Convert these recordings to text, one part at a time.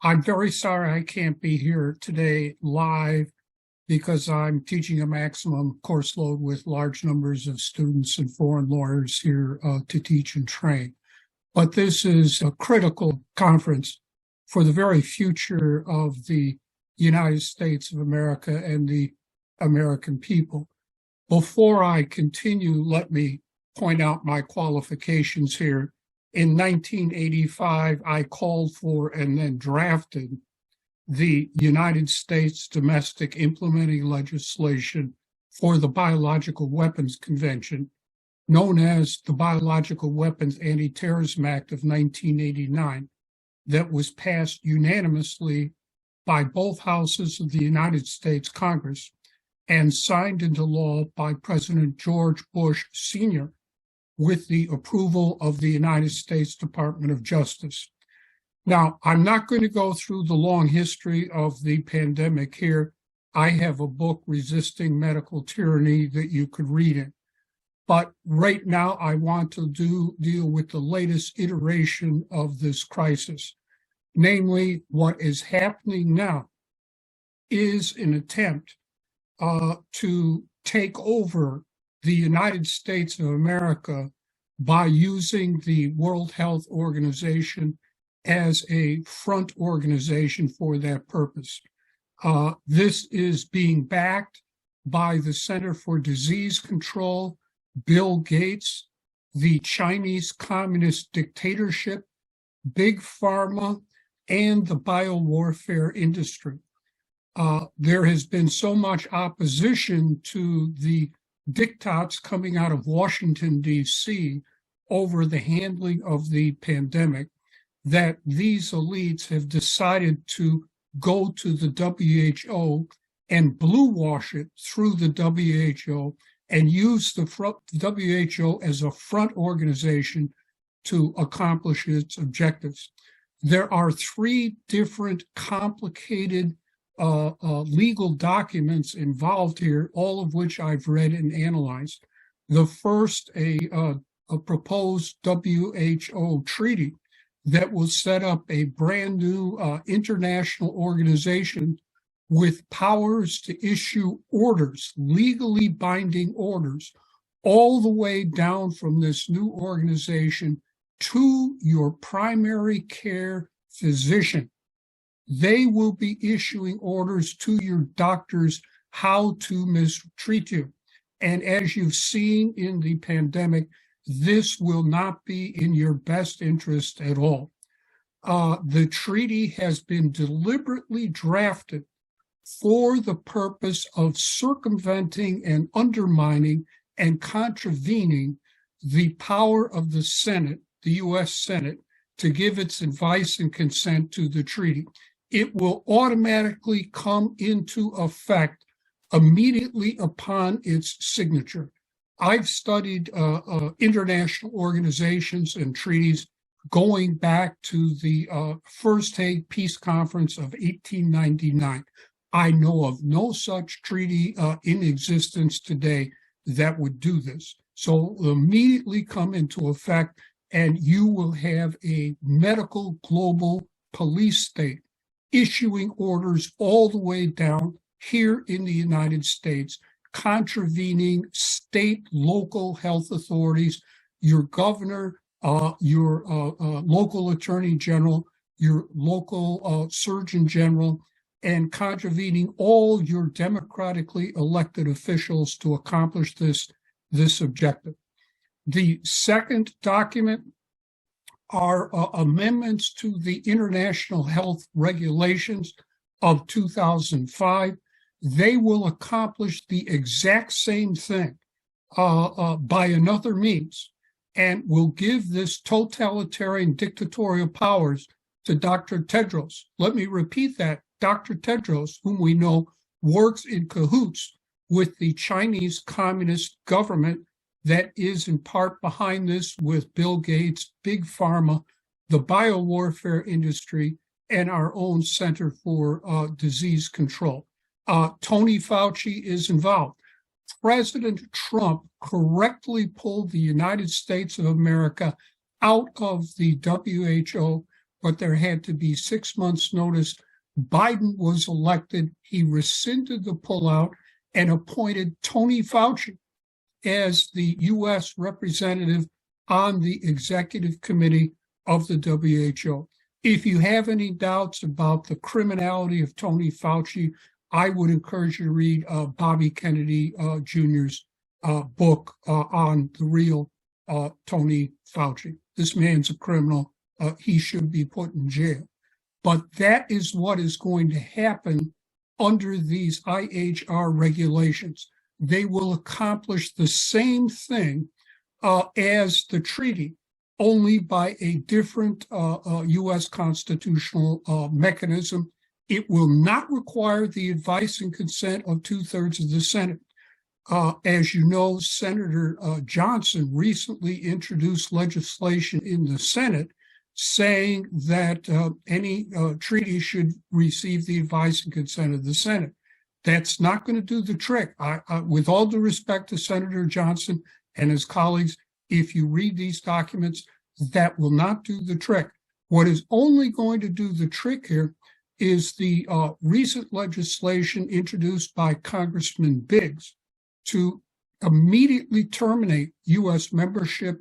I'm very sorry I can't be here today live because I'm teaching a maximum course load with large numbers of students and foreign lawyers here to teach and train. But this is a critical conference for the very future of the United States of America and the American people. Before I continue, let me point out my qualifications here. In 1985, I called for and then drafted the United States domestic implementing legislation for the Biological Weapons Convention, known as the Biological Weapons Anti-Terrorism Act of 1989, that was passed unanimously by both houses of the United States Congress and signed into law by President George Bush Sr. with the approval of the United States Department of Justice. Now, I'm not going to go through the long history of the pandemic here. I have a book, Resisting Medical Tyranny, that you could read in. But right now, I want to deal with the latest iteration of this crisis. Namely, what is happening now is an attempt to take over the United States of America by using the World Health Organization as a front organization for that purpose. This is being backed by the Center for Disease Control, Bill Gates, the Chinese Communist dictatorship, Big Pharma, and the biowarfare industry. There has been so much opposition to the diktats coming out of Washington, D.C. over the handling of the pandemic that these elites have decided to go to the WHO and blue wash it through the WHO and use the WHO as a front organization to accomplish its objectives. There are three different complicated legal documents involved here, all of which I've read and analyzed. The first, a proposed WHO treaty that will set up a brand new international organization with powers to issue orders, legally binding orders, all the way down from this new organization to your primary care physician. They will be issuing orders to your doctors how to mistreat you. And as you've seen in the pandemic, this will not be in your best interest at all. The treaty has been deliberately drafted for the purpose of circumventing and undermining and contravening the power of the Senate, the U.S. Senate, to give its advice and consent to the treaty. It will automatically come into effect immediately upon its signature. I've studied international organizations and treaties going back to the First Hague Peace Conference of 1899. I know of no such treaty in existence today that would do this. So it'll immediately come into effect, and you will have a medical global police state issuing orders all the way down here in the United States, contravening state, local health authorities, your governor, your local attorney general, your local surgeon general, and contravening all your democratically elected officials to accomplish this objective. The second document are amendments to the International Health Regulations of 2005. They will accomplish the exact same thing by another means and will give this totalitarian dictatorial powers to Dr. Tedros. Let me repeat that. Dr. Tedros, whom we know works in cahoots with the Chinese Communist government that is in part behind this with Bill Gates, Big Pharma, the biowarfare industry, and our own Center for Disease Control. Tony Fauci is involved. President Trump correctly pulled the United States of America out of the WHO but there had to be 6 months' notice. Biden was elected. He rescinded the pullout and appointed Tony Fauci as the U.S. representative on the executive committee of the WHO. If you have any doubts about the criminality of Tony Fauci, I would encourage you to read Bobby Kennedy Jr.'s book on the real Tony Fauci. This man's a criminal. He should be put in jail. But that is what is going to happen under these IHR regulations. They will accomplish the same thing as the treaty, only by a different U.S. constitutional mechanism. It will not require the advice and consent of 2/3 of the Senate. As you know, Senator Johnson recently introduced legislation in the Senate saying that any treaty should receive the advice and consent of the Senate. That's not going to do the trick. With all due respect to Senator Johnson and his colleagues, if you read these documents, that will not do the trick. What is only going to do the trick here is the recent legislation introduced by Congressman Biggs to immediately terminate U.S. membership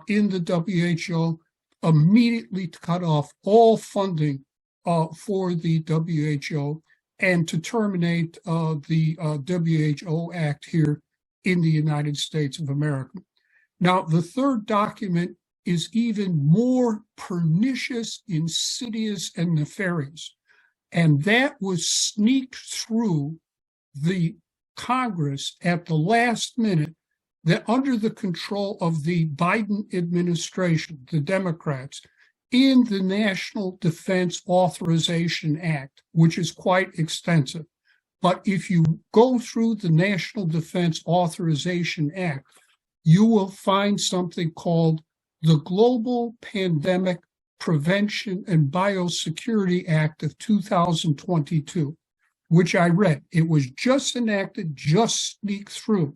in the WHO, immediately to cut off all funding for the WHO, and to terminate the WHO Act here in the United States of America. Now, the third document is even more pernicious, insidious, and nefarious. And that was sneaked through the Congress at the last minute, that under the control of the Biden administration, the Democrats, in the National Defense Authorization Act, which is quite extensive. But if you go through the National Defense Authorization Act, you will find something called the Global Pandemic Prevention and Biosecurity Act of 2022, which I read. It was just enacted, just sneaked through.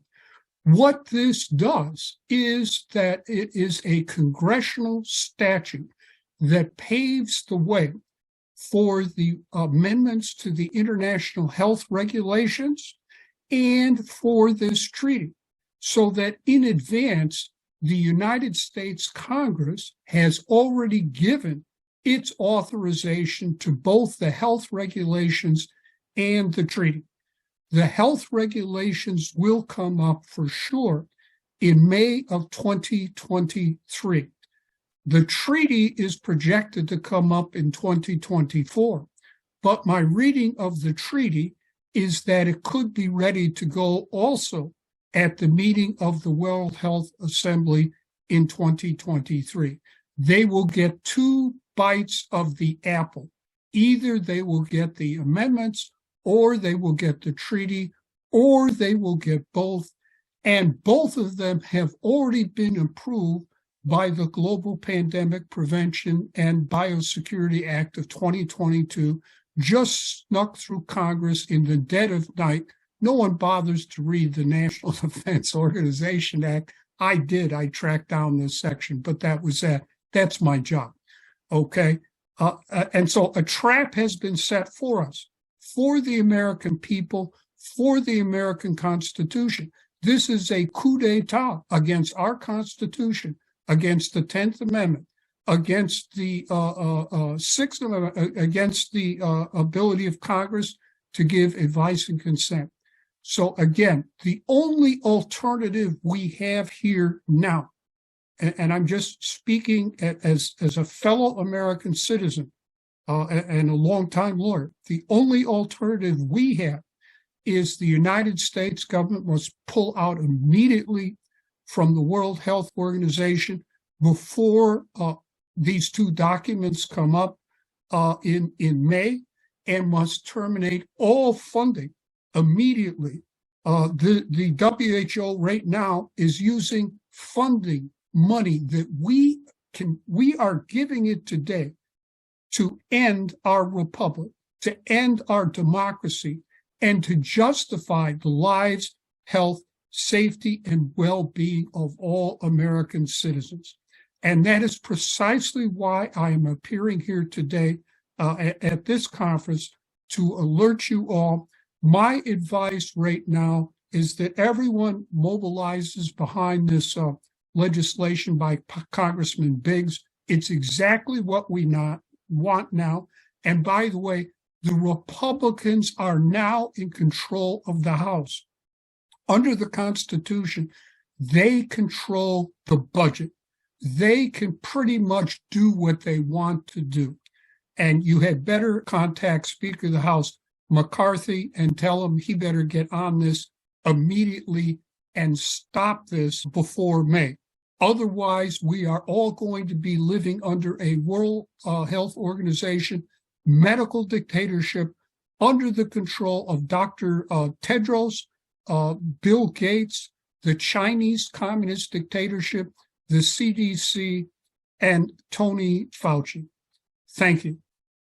What this does is that it is a congressional statute that paves the way for the amendments to the international health regulations and for this treaty, so that in advance, the United States Congress has already given its authorization to both the health regulations and the treaty. The health regulations will come up for sure in May of 2023. The treaty is projected to come up in 2024, but my reading of the treaty is that it could be ready to go also at the meeting of the World Health Assembly in 2023. They will get 2 bites of the apple. Either they will get the amendments, or they will get the treaty, or they will get both. And both of them have already been approved by the Global Pandemic Prevention and Biosecurity Act of 2022, just snuck through Congress in the dead of night. No one bothers to read the National Defense Organization Act. I did. I tracked down this section, but that was that. That's my job. Okay. And so a trap has been set for us, for the American people, for the American Constitution. This is a coup d'etat against our Constitution, against the 10th Amendment, against the 6th Amendment, against the ability of Congress to give advice and consent. So again, the only alternative we have here now, and I'm just speaking as a fellow American citizen and a longtime lawyer, the only alternative we have is the United States government must pull out immediately from the World Health Organization before these 2 documents come up in May, and must terminate all funding immediately. The WHO right now is using funding money that we are giving it today to end our republic, to end our democracy, and to justify the lives, health, safety, and well-being of all American citizens. And that is precisely why I am appearing here today at this conference to alert you all. My advice right now is that everyone mobilizes behind this legislation by Congressman Biggs. It's exactly what we want now. And by the way, the Republicans are now in control of the House. Under the Constitution, they control the budget. They can pretty much do what they want to do. And you had better contact Speaker of the House McCarthy and tell him he better get on this immediately and stop this before May. Otherwise, we are all going to be living under a World Health Organization medical dictatorship under the control of Dr. Tedros, Bill Gates, the Chinese Communist dictatorship, the CDC, and Tony Fauci. Thank you.